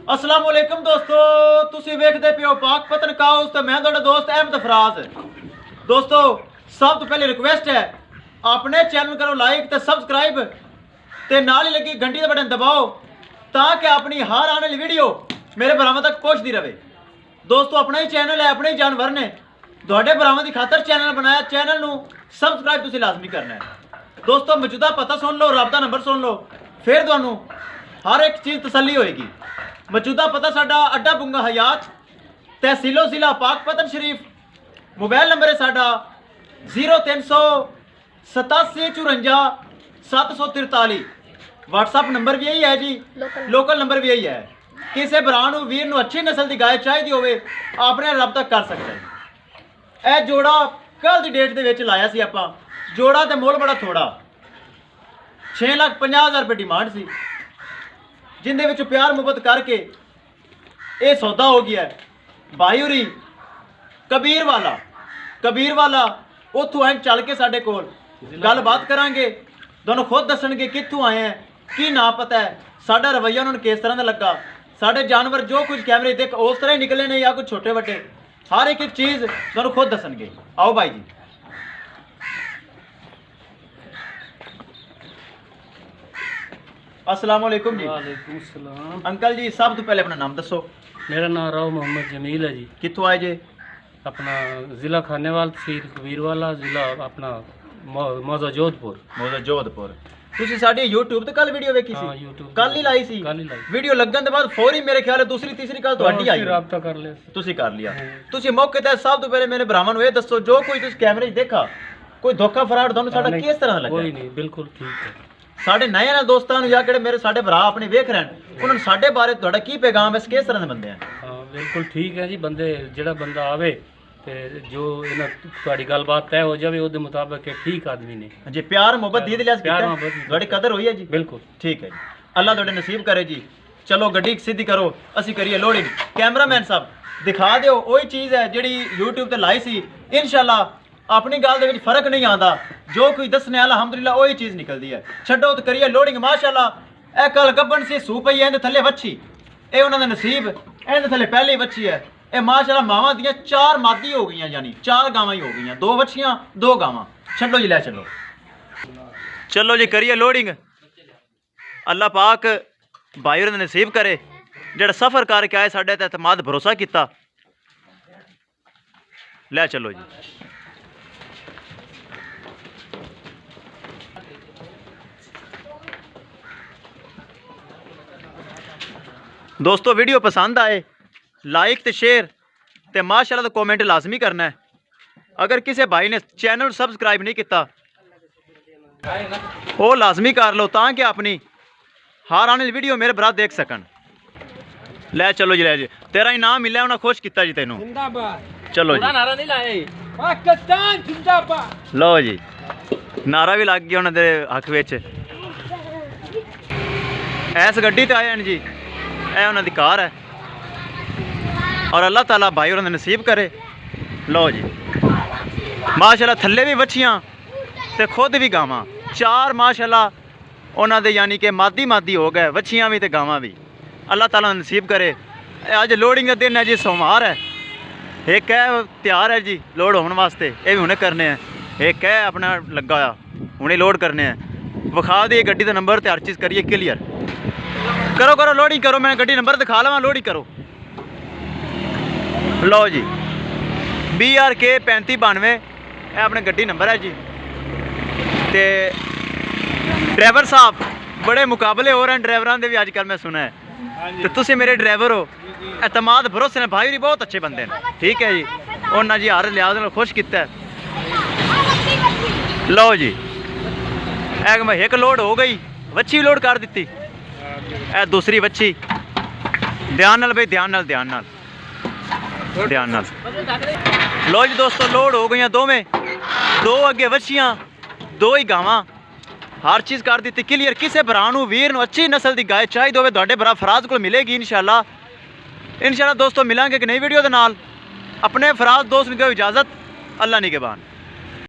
अस्सलाम वालेकुम दोस्तों, तुसी वेखदे पियो पाक पतन काउस ते मैं तुहाडा दोस्त अहमद फराज। दोस्तों सब तो पहले रिक्वेस्ट है अपने चैनल करो लाइक ते सब्सक्राइब ते नाल ही लगी घंटी दा बटन दबाओ ताकि अपनी हर आने वाली वीडियो मेरे भरावां तक पहुंचती रहे। दोस्तों अपना ही चैनल है, अपने ही जानवर ने तुहाडे भरावां दी खातर चैनल बनाया, चैनल नू सब्सक्राइब तुसी लाजमी करना है। दोस्तों मौजूदा पता सुन लो, रब दा नंबर सुन लो, फिर तुहानू हर एक चीज़ तसल्ली होएगी। मौजूदा पता साडा अड्डा बुंगा हयात, तहसीलो जिला पाकपतन शरीफ, मोबाइल नंबर है साडा 0387 व्हाट्सअप नंबर भी यही है जी, लोकल नंबर भी यही है। किसी भरा वीर नू अच्छी नस्ल की गाय चाहिए होवे आपने रब तक कर सकते हैं। यह जोड़ा कल की डेट के लाया सी आपां, जोड़ा तो मुल बड़ा थोड़ा 6,50,000 रुपये डिमांड सी, जिंदे विच प्यार मुहब्बत करके ये सौदा हो गया है। भाई उरी कबीर वाला उतों आए चल के साडे कोल गलबात करांगे, दोनों खुद दसणगे कित्थों आए हैं, की ना पता है, साडा रवैया उन्होंने किस तरह का लगा, साडे जानवर जो कुछ कैमरे देख उस तरह ही निकले ने या कुछ छोटे वड्डे, हर एक चीज़ दोनों खुद दसणगे। आओ भाई जी। अस्सलाम वालेकुम जी। वालेकुम सलाम। अंकल जी सब तो पहले अपना नाम दसो। मेरा नाम राव मोहम्मद जमील है जी। कित्थों आए जे? अपना ज़िला खानेवाल, तहसील कबीरवाला, ज़िला अपना मौजा जोधपुर। तुसी साडी YouTube ते कल वीडियो वेखी सी? YouTube कल ही लाई सी। वीडियो लगन दे बाद फौरी मेरे ख्याल है दूसरी तीसरी कल ਤੁਹਾਡੀ आई, राबता कर लिया, तुसी कर लिया। तुसी मौके ते सब तो पहले मेरे भरावां नू ये दसो, जो कोई तुसी कैमरे 'च देखा कोई धोखा फराड तुहानू साडा किस तरह लगा? कोई नहीं, बिल्कुल ठीक है। साडे नए ने दोस्तां नू या किहड़े मेरे साडे भरा अपने वेख रहे हैं उन्हां नू साडे बारे तुहाडा की पैगाम है, किस तरह दे बंदे हैं? हाँ बिल्कुल ठीक है जी। बंदे जिहड़ा बंदा आवे ते जो इन्हां तुहाडी गलबात तय हो जावे ਉਹਦੇ ਮੁਤਾਬਕ ठीक आदमी ने जी। प्यार मोहब्बत दी लिहाज प्यार कीता, मोहब्बत तुहाडी कदर होई है जी? बिल्कुल ठीक है जी, अल्लाह तुहाडे नसीब करे जी। चलो गड्डी सीधी करो, असी करिए लोडिंग। कैमरामैन साहब दिखा दिओ वही चीज़ है जिहड़ी YouTube ते लाई सी। इंशाअल्लाह अपनी गल दे विच फर्क नहीं आता, जो कोई दसने वाला अलहमदुलिल्लाह वही चीज़ निकलती है। छड्डो तो करिए लोडिंग। माशाअल्लाह ए कल गब्बन सी सूप पई है, थल्ले वच्छी, ये उन्होंने नसीब, इहदे थल्ले पहली वच्छी है। ये माशाअल्लाह मावां दियां 4 मादी हो गई, यानी 4 गावां ही हो गई, 2 वच्छियां 2 गावां। छड्डो जी, लै चलो चलो जी, करिए लोडिंग। अल्लाह पाक भाई होरें दा नसीब करे जेड़ा सफ़र करके आए, साडे ते एतमाद भरोसा किया। लै चलो जी। दोस्तों वीडियो पसंद आए लाइक तो शेयर तो माशाअल्लाह तो कमेंट लाजमी करना है। अगर किसी भाई ने चैनल सब्सक्राइब नहीं किया वो लाजमी कर लो ताकि अपनी हर आने वाली वीडियो मेरे भरा देख सकन। लै चलो जी, लै जी, तेरा इनाम मिला, उन्हें खुश किया जी तेनों। चलो जी, लो जी, नारा भी लग गया उन्होंने हक विच। इस गड्डी ते आए हैं जी, यह उन्होंने कार है और अल्लाह ताला भाई उन्होंने नसीब करे। लो जी माशाल्लाह थल्ले भी वच्छियाँ ते खुद भी गावां 4 माशाल्लाह उन्होंने यानी कि मादी हो गए, वच्छियाँ भी ते गावां भी। अल्लाह ताला नसीब करे। अज लोडिंग का दिन है जी, सोमवार है। एक है तैयार है जी लोड होने वास्ते, ये भी हुणे करने हैं। एक है अपना लगा हुआ हुणे लोड करने हैं। विखा दी गड्डी का नंबर तो हर चीज़ करिए क्लीयर। करो लोडिंग करो, मैंने गड्डी नंबर दिखा लवा, लोडिंग करो। लो जी BRK 3592 अपने गड्डी नंबर है जी। ते ड्राइवर साहब बड़े मुकाबले हो रहे हैं ड्राइवरों के भी अजकल, मैं सुना है। तो तुसी मेरे ड्राइवर हो, एतमाद भरोसे ने, भाई भी बहुत अच्छे बंदे हैं। ठीक है जी, उन्होंने जी हर लिहाज नाल खुश किया। लो जी एक लोड हो गई, वच्छी लोड कर दी, दूसरी वच्छी। ध्यान नाल भाई, ध्यान नाल। लो जी दोस्तों लोड हो गई दोवें, 2 अगे वच्छियाँ 2 ही गावां, हर चीज़ कर दी क्लीयर। किसी भरा वीर नू अच्छी नस्ल की गाय चाहिए होवे तुहाडे भरा फराज को मिलेगी इंशाअल्लाह। दोस्तों मिलांगे कि नई वीडियो के नाल। अपने फराज दोस्त नूं दिओ इजाज़त। अल्लाह निगहबान।